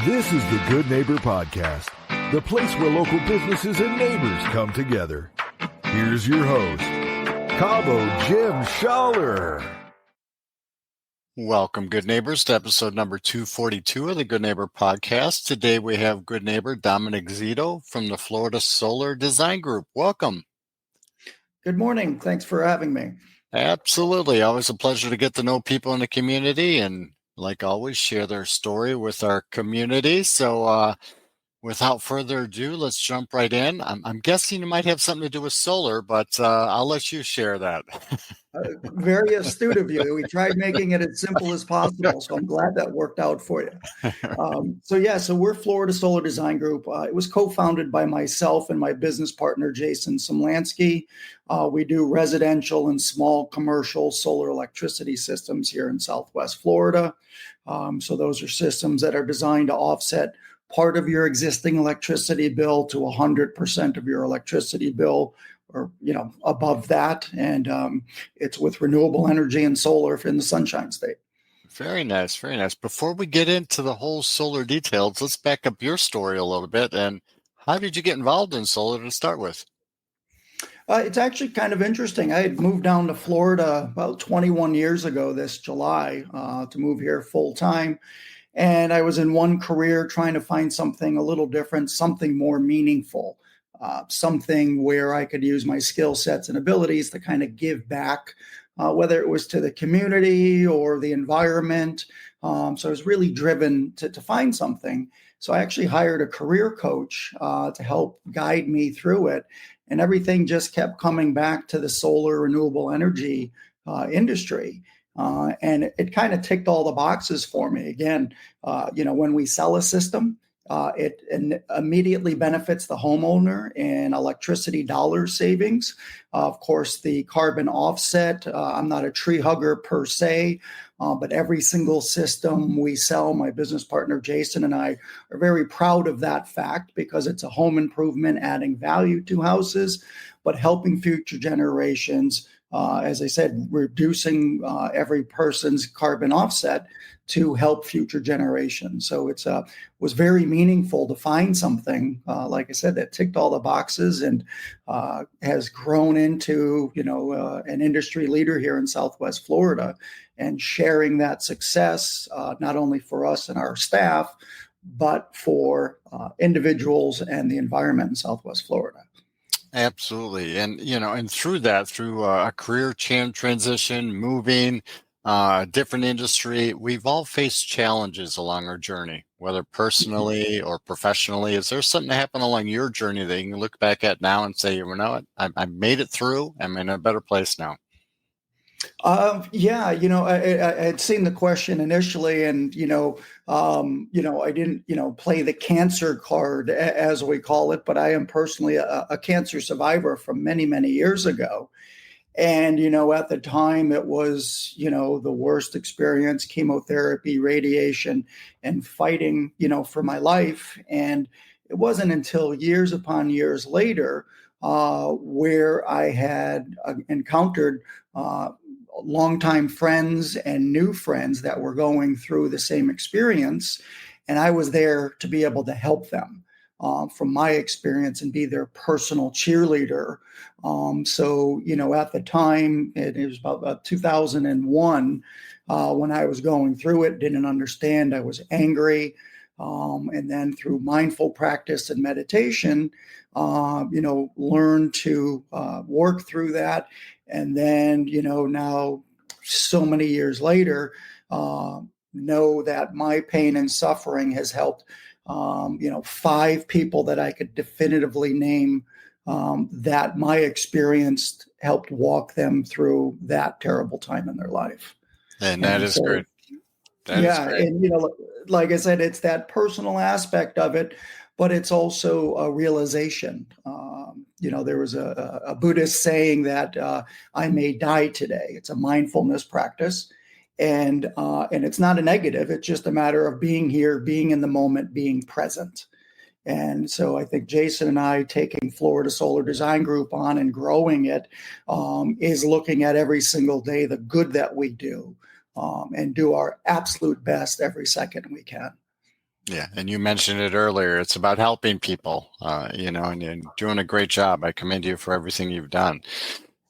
This is the Good Neighbor Podcast, the place where local businesses and neighbors come together. Here's your host, Cabo Jim Schaller. Welcome, good neighbors, to episode number 242 of the Good Neighbor Podcast. Today we have good neighbor Dominick Zito from the Florida Solar Design Group. Welcome. Good morning. Thanks for having me. Absolutely. Always a pleasure to get to know people in the community and, like always, share their story with our community. So without further ado, let's jump right in. I'm guessing it might have something to do with solar, but I'll let you share that. Very astute of you. We tried making it as simple as possible, so I'm glad that worked out for you. So we're Florida Solar Design Group. It was co-founded by myself and my business partner, Jason Somlansky. We do residential and small commercial solar electricity systems here in Southwest Florida. So those are systems that are designed to offset part of your existing electricity bill to 100% of your electricity bill, or above that, and it's with renewable energy and solar in the Sunshine State. Very nice, very nice. Before we get into the whole solar details, let's back up your story a little bit. And how did you get involved in solar to start with? It's actually kind of interesting. I had moved down to Florida about 21 years ago this July to move here full time. And I was in one career trying to find something a little different, something more meaningful. Something where I could use my skill sets and abilities to kind of give back, whether it was to the community or the environment. So I was really driven to find something. So I actually hired a career coach to help guide me through it. And everything just kept coming back to the solar renewable energy industry. And it kind of ticked all the boxes for me. Again, when we sell a system, it immediately benefits the homeowner in electricity dollar savings. Of course, the carbon offset, I'm not a tree hugger per se, but every single system we sell, my business partner Jason and I are very proud of that fact because it's a home improvement, adding value to houses, but helping future generations. As I said, reducing every person's carbon offset to help future generations. So it was very meaningful to find something, like I said, that ticked all the boxes and has grown into, an industry leader here in Southwest Florida, and sharing that success, not only for us and our staff, but for individuals and the environment in Southwest Florida. Absolutely. And, and through a career transition, moving, different industry, we've all faced challenges along our journey, whether personally or professionally. Is there something that happened along your journey that you can look back at now and say, you know what, I made it through. I'm in a better place now? I had seen the question initially, and I didn't play the cancer card as we call it, but I am personally a cancer survivor from many, many years ago. And at the time it was the worst experience, chemotherapy, radiation, and fighting for my life. And it wasn't until years upon years later where I had encountered longtime friends and new friends that were going through the same experience. And I was there to be able to help them from my experience and be their personal cheerleader. So at the time, it was about 2001 when I was going through it, didn't understand. I was angry. And then through mindful practice and meditation, learned to work through that. And then, now so many years later, know that my pain and suffering has helped, 5 people that I could definitively name that my experience helped walk them through that terrible time in their life. And that is great. That is great. And, like I said, it's that personal aspect of it, but it's also a realization. There was a Buddhist saying that I may die today. It's a mindfulness practice. And it's not a negative. It's just a matter of being here, being in the moment, being present. And so I think Jason and I taking Florida Solar Design Group on and growing it is looking at every single day the good that we do and do our absolute best every second we can. Yeah, and you mentioned it earlier. It's about helping people, and you're doing a great job. I commend you for everything you've done.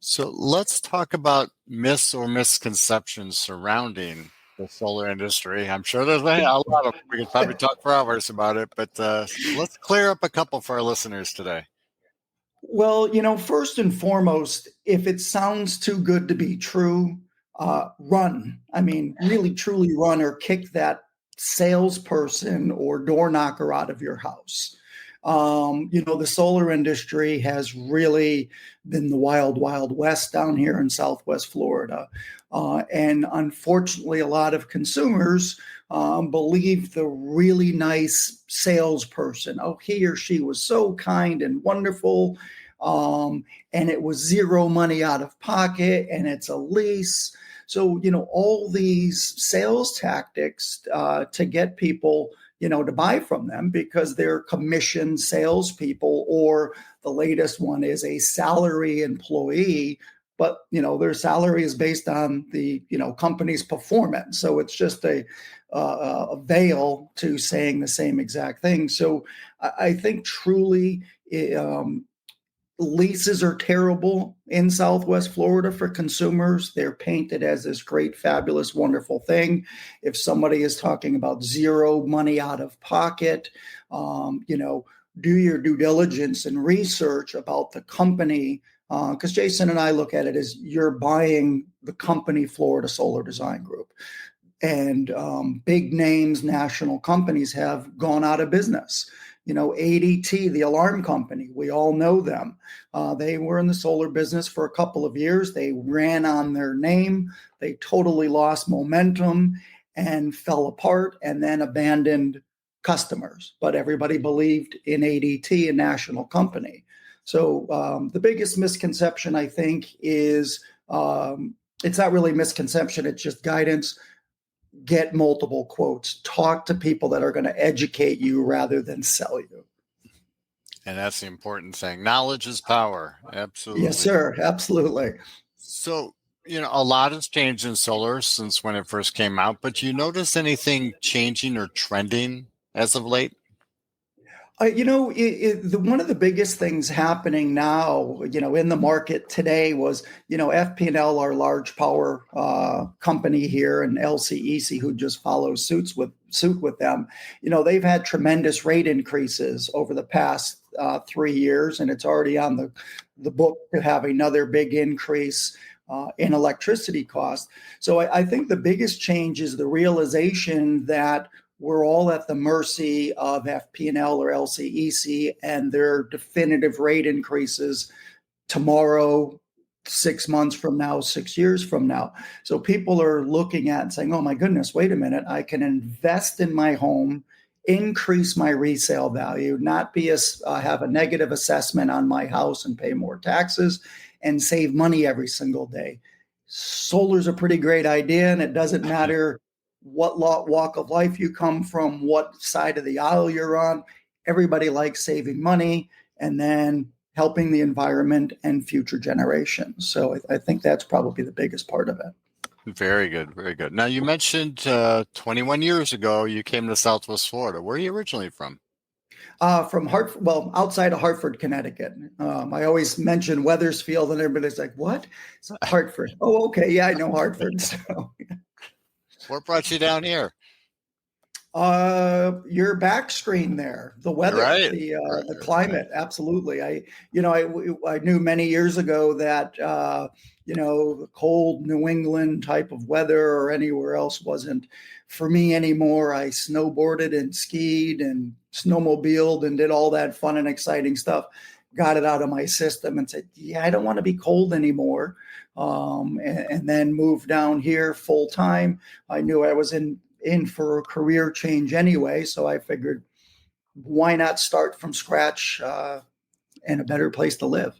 So let's talk about myths or misconceptions surrounding the solar industry. I'm sure there's a lot of them. We could probably talk for hours about it, but let's clear up a couple for our listeners today. Well, first and foremost, if it sounds too good to be true, run. I mean, really, truly run or kick that salesperson or door knocker out of your house. The solar industry has really been the wild, wild west down here in Southwest Florida. And unfortunately, a lot of consumers believe the really nice salesperson. Oh, he or she was so kind and wonderful. And it was zero money out of pocket, and it's a lease. So, all these sales tactics to get people, to buy from them because they're commissioned salespeople, or the latest one is a salary employee, but their salary is based on the company's performance. So it's just a veil to saying the same exact thing. So I think truly. Leases are terrible in Southwest Florida for consumers. They're painted as this great, fabulous, wonderful thing. If somebody is talking about zero money out of pocket, do your due diligence and research about the company. Because Jason and I look at it as you're buying the company Florida Solar Design Group. And big names, national companies have gone out of business. ADT, the alarm company, we all know them. They were in the solar business for a couple of years. They ran on their name. They totally lost momentum and fell apart and then abandoned customers. But everybody believed in ADT, a national company. So the biggest misconception, I think, is it's not really misconception. It's just guidance. Get multiple quotes, talk to people that are going to educate you rather than sell you. And that's the important thing. Knowledge is power. Absolutely. Yes, sir. Absolutely. So, a lot has changed in solar since when it first came out, but do you notice anything changing or trending as of late? One of the biggest things happening now, in the market today was, FP&L, our large power company here, and LCEC, who just follows suit with them. They've had tremendous rate increases over the past 3 years, and it's already on the book to have another big increase in electricity costs. So I think the biggest change is the realization that we're all at the mercy of FP&L or LCEC and their definitive rate increases tomorrow, 6 months from now, 6 years from now. So people are looking at and saying, oh my goodness, wait a minute, I can invest in my home, increase my resale value, not have a negative assessment on my house and pay more taxes, and save money every single day. Solar's a pretty great idea, and it doesn't matter what walk of life you come from, what side of the aisle you're on. Everybody likes saving money and then helping the environment and future generations. So I think that's probably the biggest part of it. Very good. Very good. Now, you mentioned 21 years ago, you came to Southwest Florida. Where are you originally from? From Hartford, well, outside of Hartford, Connecticut. I always mention Wethersfield and everybody's like, what? It's Hartford. Oh, okay. Yeah, I know Hartford. So, yeah. What brought you down here? Your back screen there, the weather, right. The climate. Right. Absolutely. I knew many years ago that, the cold New England type of weather or anywhere else wasn't for me anymore. I snowboarded and skied and snowmobiled and did all that fun and exciting stuff, got it out of my system and said, yeah, I don't want to be cold anymore. And then moved down here full time. I knew I was in for a career change anyway. So I figured, why not start from scratch in a better place to live?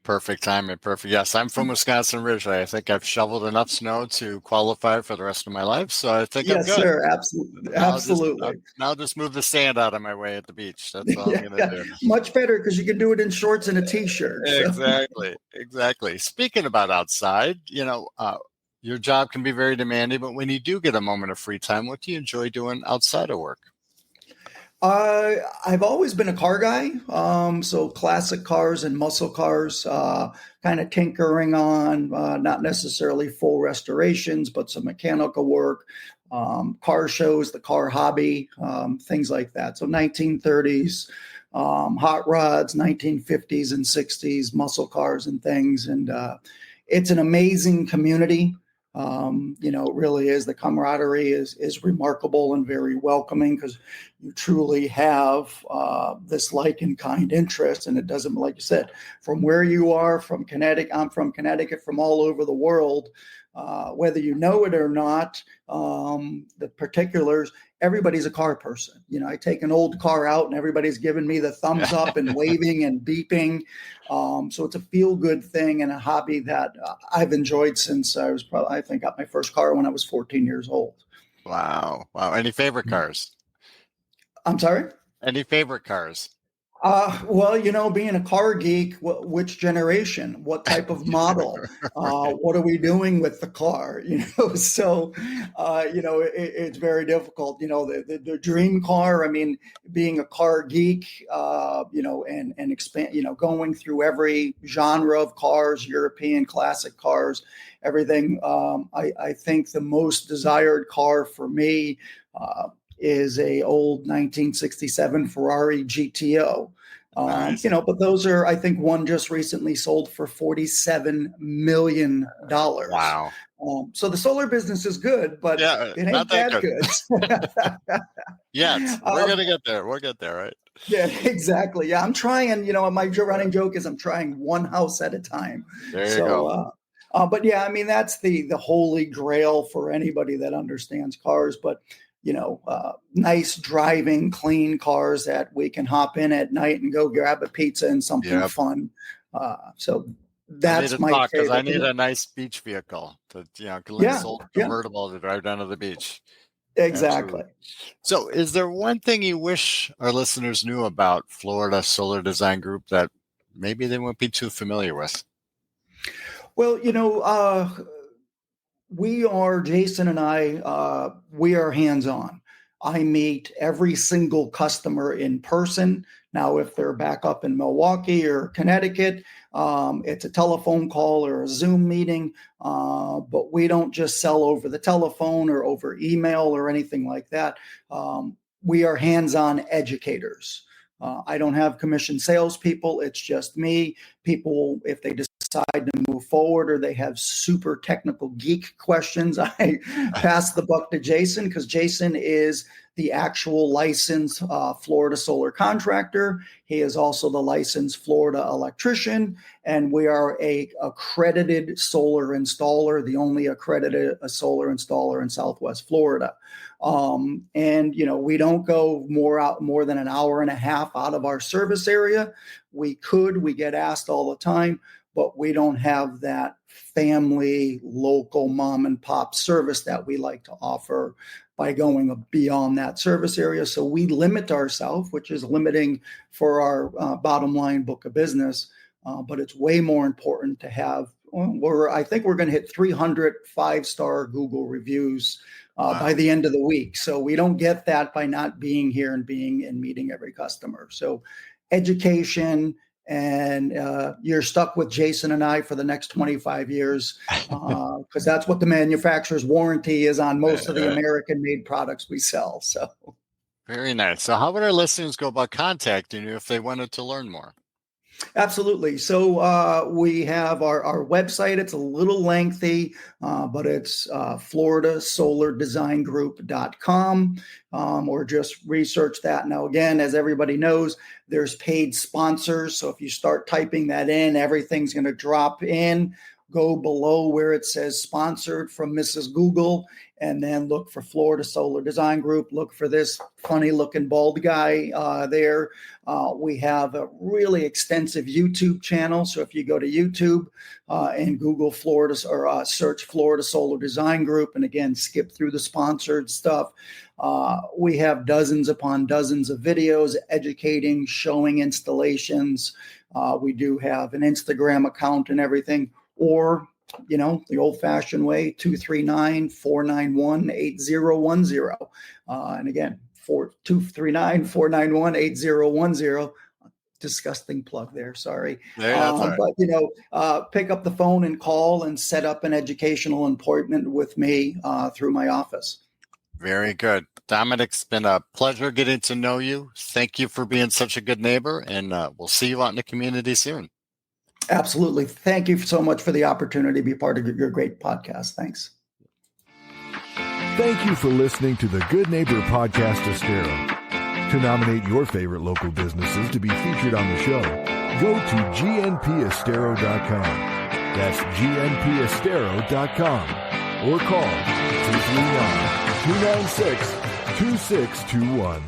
Perfect timing. Perfect. Yes, I'm from Wisconsin originally. I think I've shoveled enough snow to qualify for the rest of my life. So I think I'm good. Yes, sir. Absolutely. Absolutely. Now just move the sand out of my way at the beach. That's all I'm going to do. Much better because you can do it in shorts and a t-shirt. So. Exactly. Speaking about outside, your job can be very demanding, but when you do get a moment of free time, what do you enjoy doing outside of work? I've always been a car guy. So classic cars and muscle cars, kind of tinkering on, not necessarily full restorations, but some mechanical work, car shows, the car hobby, things like that. So 1930s, hot rods, 1950s and 60s, muscle cars and things. And it's an amazing community. It really is. The camaraderie is remarkable and very welcoming because you truly have this like and kind interest. And it doesn't, like you said, from where you are, from Connecticut, I'm from Connecticut, from all over the world, whether you know it or not, the particulars, everybody's a car person. I take an old car out and everybody's giving me the thumbs up and waving and beeping. So it's a feel good thing and a hobby that I've enjoyed since I think got my first car when I was 14 years old. Wow. Any favorite cars? I'm sorry? Any favorite cars? Well, being a car geek, which generation, what type of model, what are we doing with the car? So, it's very difficult. The dream car. I mean, being a car geek, and expand, going through every genre of cars, European classic cars, everything. I think the most desired car for me is a old 1967 Ferrari GTO. Nice. But those are, I think one just recently sold for $47 million. Wow. So the solar business is good, but it ain't not that good. Yes, we're going to get there. We'll get there, right? Yeah, exactly. Yeah, I'm trying, my running joke is I'm trying one house at a time. There you go. But yeah, I mean, that's the holy grail for anybody that understands cars. But nice driving, clean cars that we can hop in at night and go grab a pizza and something fun. So that's my favorite. Because I need a nice beach vehicle to, old convertible to drive down to the beach. Exactly. Absolutely. So is there one thing you wish our listeners knew about Florida Solar Design Group that maybe they won't be too familiar with? Well, Jason and I, we are hands-on. I meet every single customer in person. Now, if they're back up in Milwaukee or Connecticut, it's a telephone call or a Zoom meeting. But we don't just sell over the telephone or over email or anything like that. We are hands-on educators. I don't have commissioned salespeople. It's just me. People, if they decide to move forward or they have super technical geek questions, I pass the buck to Jason because Jason is the actual licensed Florida solar contractor. He is also the licensed Florida electrician, and we are a accredited solar installer, the only accredited solar installer in Southwest Florida. And we don't go more than an hour and a half out of our service area. We get asked all the time, but we don't have that family, local mom and pop service that we like to offer by going beyond that service area. So we limit ourselves, which is limiting for our bottom line book of business. But it's way more important to have, I think we're going to hit 300 5-star Google reviews by the end of the week. So we don't get that by not being here and meeting every customer. So education, and you're stuck with Jason and I for the next 25 years because that's what the manufacturer's warranty is on most of the American-made products we sell. So very nice. So how would our listeners go about contacting you if they wanted to learn more? Absolutely. So we have our website. It's a little lengthy, but it's floridasolardesignGroup.com, or just research that. Now, again, as everybody knows, there's paid sponsors. So if you start typing that in, everything's going to drop in. Go below where it says sponsored from Mrs. Google, and then look for Florida Solar Design Group. Look for this funny looking bald guy there. We have a really extensive YouTube channel. So if you go to YouTube and Google Florida or search Florida Solar Design Group, and again, skip through the sponsored stuff, we have dozens upon dozens of videos educating, showing installations. We do have an Instagram account and everything. Or, the old-fashioned way, 239-491-8010. And again, 239-491-8010. Disgusting plug there. Sorry. That's all right. But, pick up the phone and call and set up an educational appointment with me through my office. Very good. Dominick, it's been a pleasure getting to know you. Thank you for being such a good neighbor, and we'll see you out in the community soon. Absolutely. Thank you so much for the opportunity to be part of your great podcast. Thanks. Thank you for listening to the Good Neighbor Podcast Estero. To nominate your favorite local businesses to be featured on the show, go to gnpestero.com. That's gnpestero.com. Or call 239-296-2621.